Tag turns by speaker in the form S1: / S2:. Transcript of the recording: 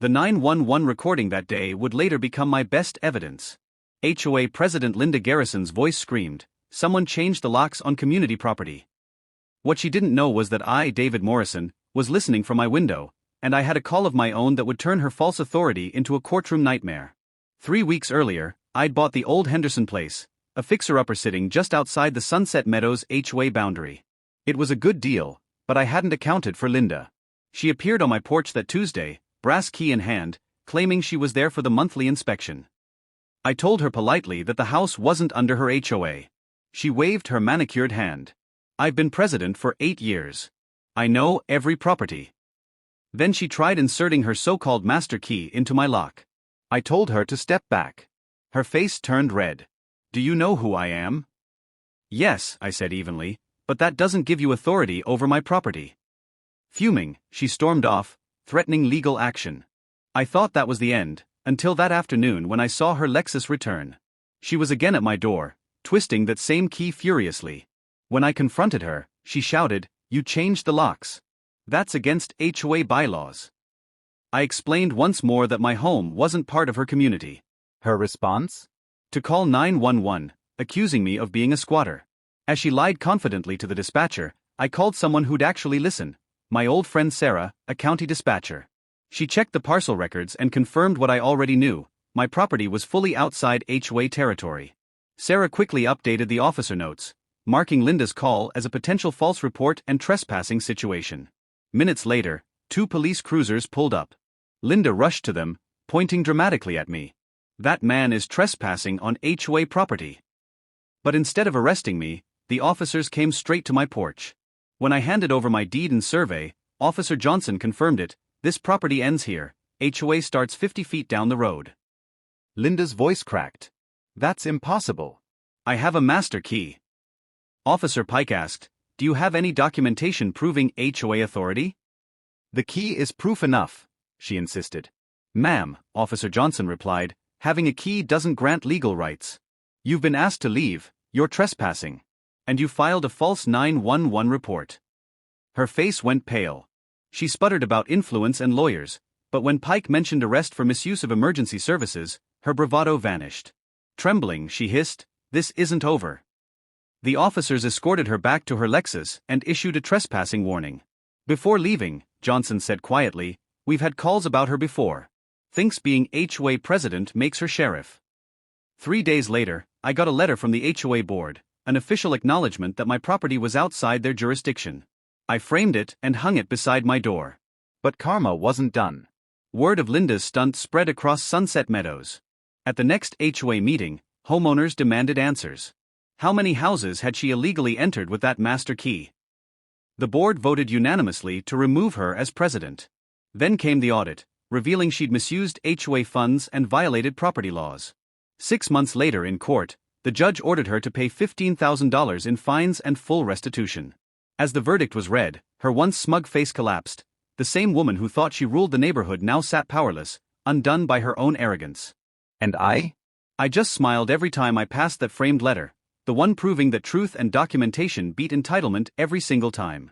S1: The 911 recording that day would later become my best evidence. HOA President Linda Garrison's voice screamed, "Someone changed the locks on community property." What she didn't know was that I, David Morrison, was listening from my window, and I had a call of my own that would turn her false authority into a courtroom nightmare. 3 weeks earlier, I'd bought the old Henderson place, a fixer-upper sitting just outside the Sunset Meadows HOA boundary. It was a good deal, but I hadn't accounted for Linda. She appeared on my porch that Tuesday, brass key in hand, claiming she was there for the monthly inspection. I told her politely that the house wasn't under her HOA. She waved her manicured hand. "I've been president for 8 years. I know every property." Then she tried inserting her so-called master key into my lock. I told her to step back. Her face turned red. "Do you know who I am?" "Yes," I said evenly, "but that doesn't give you authority over my property." Fuming, she stormed off, threatening legal action. I thought that was the end, until that afternoon when I saw her Lexus return. She was again at my door, twisting that same key furiously. When I confronted her, she shouted, "You changed the locks. That's against HOA bylaws." I explained once more that my home wasn't part of her community. Her response? To call 911, accusing me of being a squatter. As she lied confidently to the dispatcher, I called someone who'd actually listen, my old friend Sarah, a county dispatcher. She checked the parcel records and confirmed what I already knew: my property was fully outside HOA territory. Sarah quickly updated the officer notes, marking Linda's call as a potential false report and trespassing situation. Minutes later, 2 police cruisers pulled up. Linda rushed to them, pointing dramatically at me. "That man is trespassing on HOA property." But instead of arresting me, the officers came straight to my porch. When I handed over my deed and survey, Officer Johnson confirmed it: "This property ends here. HOA starts 50 feet down the road." Linda's voice cracked. "That's impossible. I have a master key." Officer Pike asked, "Do you have any documentation proving HOA authority?" "The key is proof enough," she insisted. "Ma'am," Officer Johnson replied, "having a key doesn't grant legal rights. You've been asked to leave, you're trespassing. And you filed a false 911 report." Her face went pale. She sputtered about influence and lawyers, but when Pike mentioned arrest for misuse of emergency services, her bravado vanished. Trembling, she hissed, "This isn't over." The officers escorted her back to her Lexus and issued a trespassing warning. "Before leaving," Johnson said quietly, "we've had calls about her before. Thinks being HOA president makes her sheriff." 3 days later, I got a letter from the HOA board, an official acknowledgement that my property was outside their jurisdiction. I framed it and hung it beside my door. But karma wasn't done. Word of Linda's stunt spread across Sunset Meadows. At the next HOA meeting, homeowners demanded answers. How many houses had she illegally entered with that master key? The board voted unanimously to remove her as president. Then came the audit, revealing she'd misused HOA funds and violated property laws. 6 months later in court, the judge ordered her to pay $15,000 in fines and full restitution. As the verdict was read, her once smug face collapsed. The same woman who thought she ruled the neighborhood now sat powerless, undone by her own arrogance. And I? I just smiled every time I passed that framed letter, the one proving that truth and documentation beat entitlement every single time.